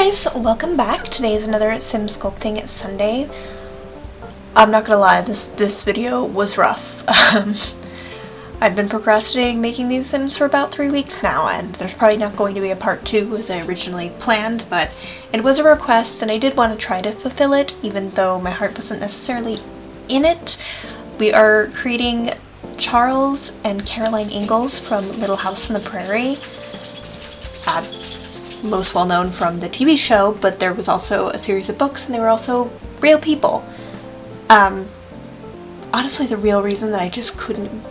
guys, welcome back. Today is another Sim Sculpting Sunday. I'm not gonna lie, this video was rough. I've been procrastinating making these Sims for about 3 weeks now, and there's probably not going to be a part 2 as I originally planned, but it was a request and I did want to try to fulfill it, even though my heart wasn't necessarily in it. We are creating Charles and Caroline Ingalls from Little House on the Prairie. Most well known from the TV show, but there was also a series of books and they were also real people. Honestly, the real reason that I just couldn't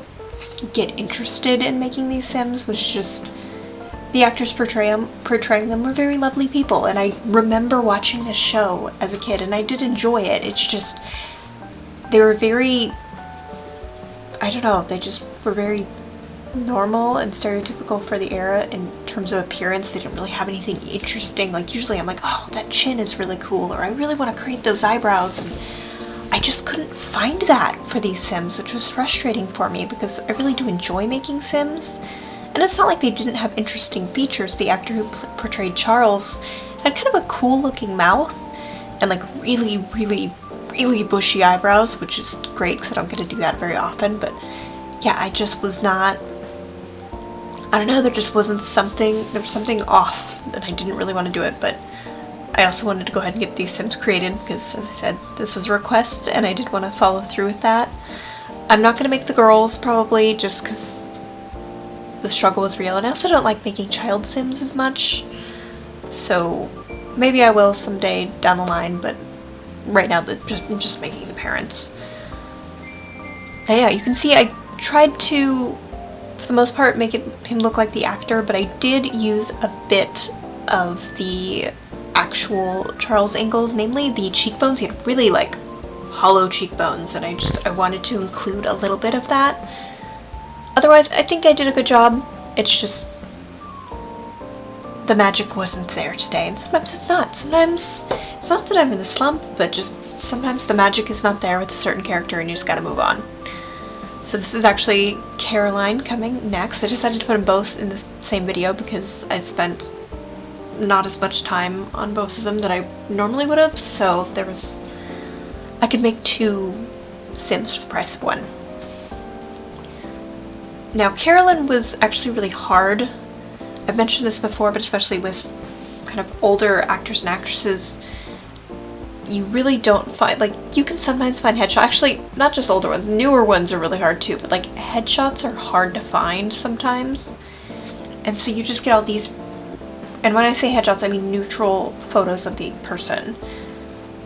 get interested in making these Sims was just the actors portraying them were very lovely people, and I remember watching this show as a kid and I did enjoy it. It's just, they were very, I don't know, they just were very normal and stereotypical for the era in terms of appearance. They didn't really have anything interesting. Like, usually I'm like, oh, that chin is really cool, or I really want to create those eyebrows, and I just couldn't find that for these Sims, which was frustrating for me because I really do enjoy making Sims. And it's not like they didn't have interesting features. The actor who portrayed Charles had kind of a cool looking mouth and like really bushy eyebrows, which is great because I don't get to do that very often. But yeah, I just was not, I don't know, there just wasn't something, there was something off, and I didn't really want to do it, but I also wanted to go ahead and get these Sims created because, as I said, this was a request and I did want to follow through with that. I'm not going to make the girls, probably, just because the struggle was real, and I also don't like making child Sims as much, so maybe I will someday down the line, but right now I'm just making the parents. And yeah, you can see I tried to, for the most part, make him look like the actor, but I did use a bit of the actual Charles Ingalls, namely the cheekbones. He had really like hollow cheekbones, and I wanted to include a little bit of that. Otherwise, I think I did a good job. It's just the magic wasn't there today, and sometimes it's not. Sometimes it's not that I'm in the slump, but just sometimes the magic is not there with a certain character and you just gotta move on. So this is actually Caroline coming next. I decided to put them both in the same video because I spent not as much time on both of them that I normally would have, so I could make 2 Sims for the price of 1. Now, Caroline was actually really hard. I've mentioned this before, but especially with kind of older actors and actresses, you really don't find, like, you can sometimes find headshots, actually, not just older ones, newer ones are really hard too, but like, headshots are hard to find sometimes, and so you just get all these, and when I say headshots, I mean neutral photos of the person.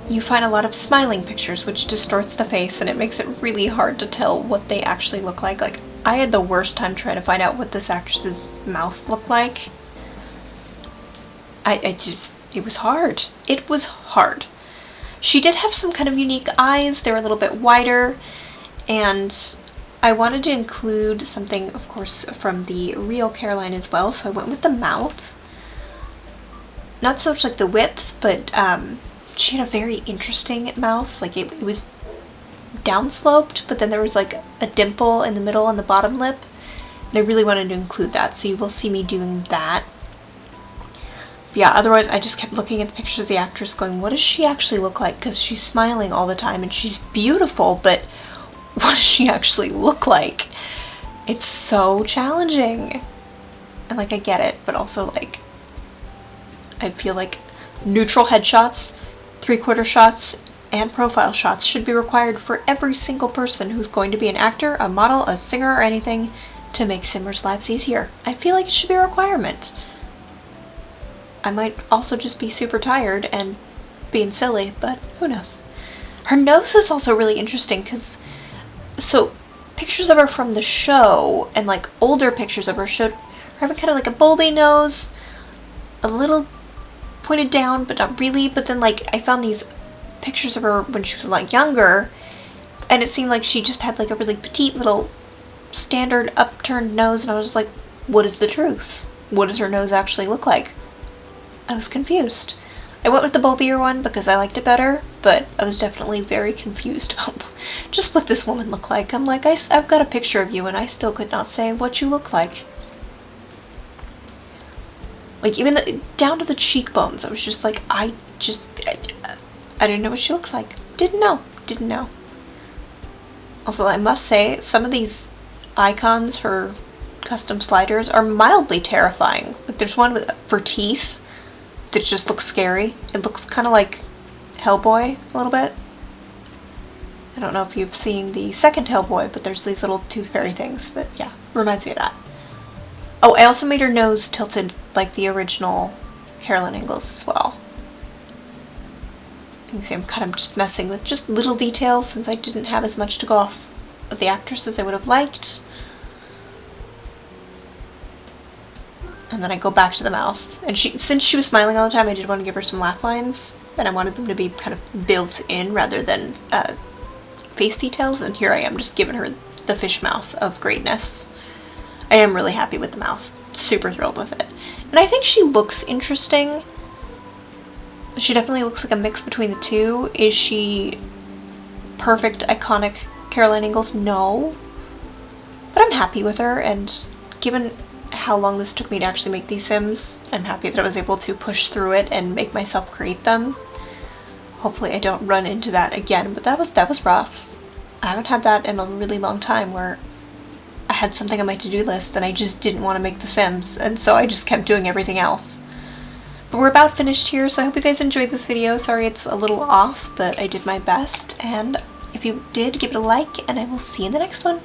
You find a lot of smiling pictures, which distorts the face, and it makes it really hard to tell what they actually look like. Like, I had the worst time trying to find out what this actress's mouth looked like. It was hard. It was hard. She did have some kind of unique eyes. They were a little bit wider, and I wanted to include something, of course, from the real Caroline as well, so I went with the mouth. Not so much like the width, but she had a very interesting mouth. Like, it was downsloped, but then there was like a dimple in the middle on the bottom lip, and I really wanted to include that, so you will see me doing that. Yeah, otherwise I just kept looking at the pictures of the actress going, what does she actually look like? Because she's smiling all the time and she's beautiful, but what does she actually look like? It's so challenging. And like, I get it, but also like, I feel like neutral headshots, 3/4 shots, and profile shots should be required for every single person who's going to be an actor, a model, a singer, or anything to make Simmers' lives easier. I feel like it should be a requirement. I might also just be super tired and being silly, but who knows. Her nose is also really interesting because, so pictures of her from the show and like older pictures of her showed her having kind of like a bulby nose, a little pointed down, but not really. But then like I found these pictures of her when she was a lot younger, and it seemed like she just had like a really petite little standard upturned nose, and I was just like, what is the truth? What does her nose actually look like? I was confused. I went with the bulbier one because I liked it better, but I was definitely very confused about just what this woman looked like. I'm like, I've got a picture of you and I still could not say what you look like. Like, even down to the cheekbones, I was just like, I didn't know what she looked like. Didn't know. Also, I must say, some of these icons for custom sliders are mildly terrifying. Like, there's one for teeth that just looks scary. It looks kind of like Hellboy a little bit. I don't know if you've seen the second Hellboy, but there's these little tooth fairy things that, yeah, reminds me of that. Oh, I also made her nose tilted like the original Carolyn Ingalls as well. You can see I'm kind of just messing with just little details since I didn't have as much to go off of the actress as I would have liked. And then I go back to the mouth. And since she was smiling all the time, I did want to give her some laugh lines, and I wanted them to be kind of built in rather than face details, and here I am just giving her the fish mouth of greatness. I am really happy with the mouth. Super thrilled with it. And I think she looks interesting. She definitely looks like a mix between the two. Is she perfect, iconic Caroline Ingalls? No. But I'm happy with her, and given how long this took me to actually make these Sims, I'm happy that I was able to push through it and make myself create them. Hopefully I don't run into that again, but that was rough. I haven't had that in a really long time where I had something on my to-do list and I just didn't want to make the Sims, and so I just kept doing everything else. But we're about finished here, so I hope you guys enjoyed this video. Sorry it's a little off, but I did my best, and if you did, give it a like, and I will see you in the next one.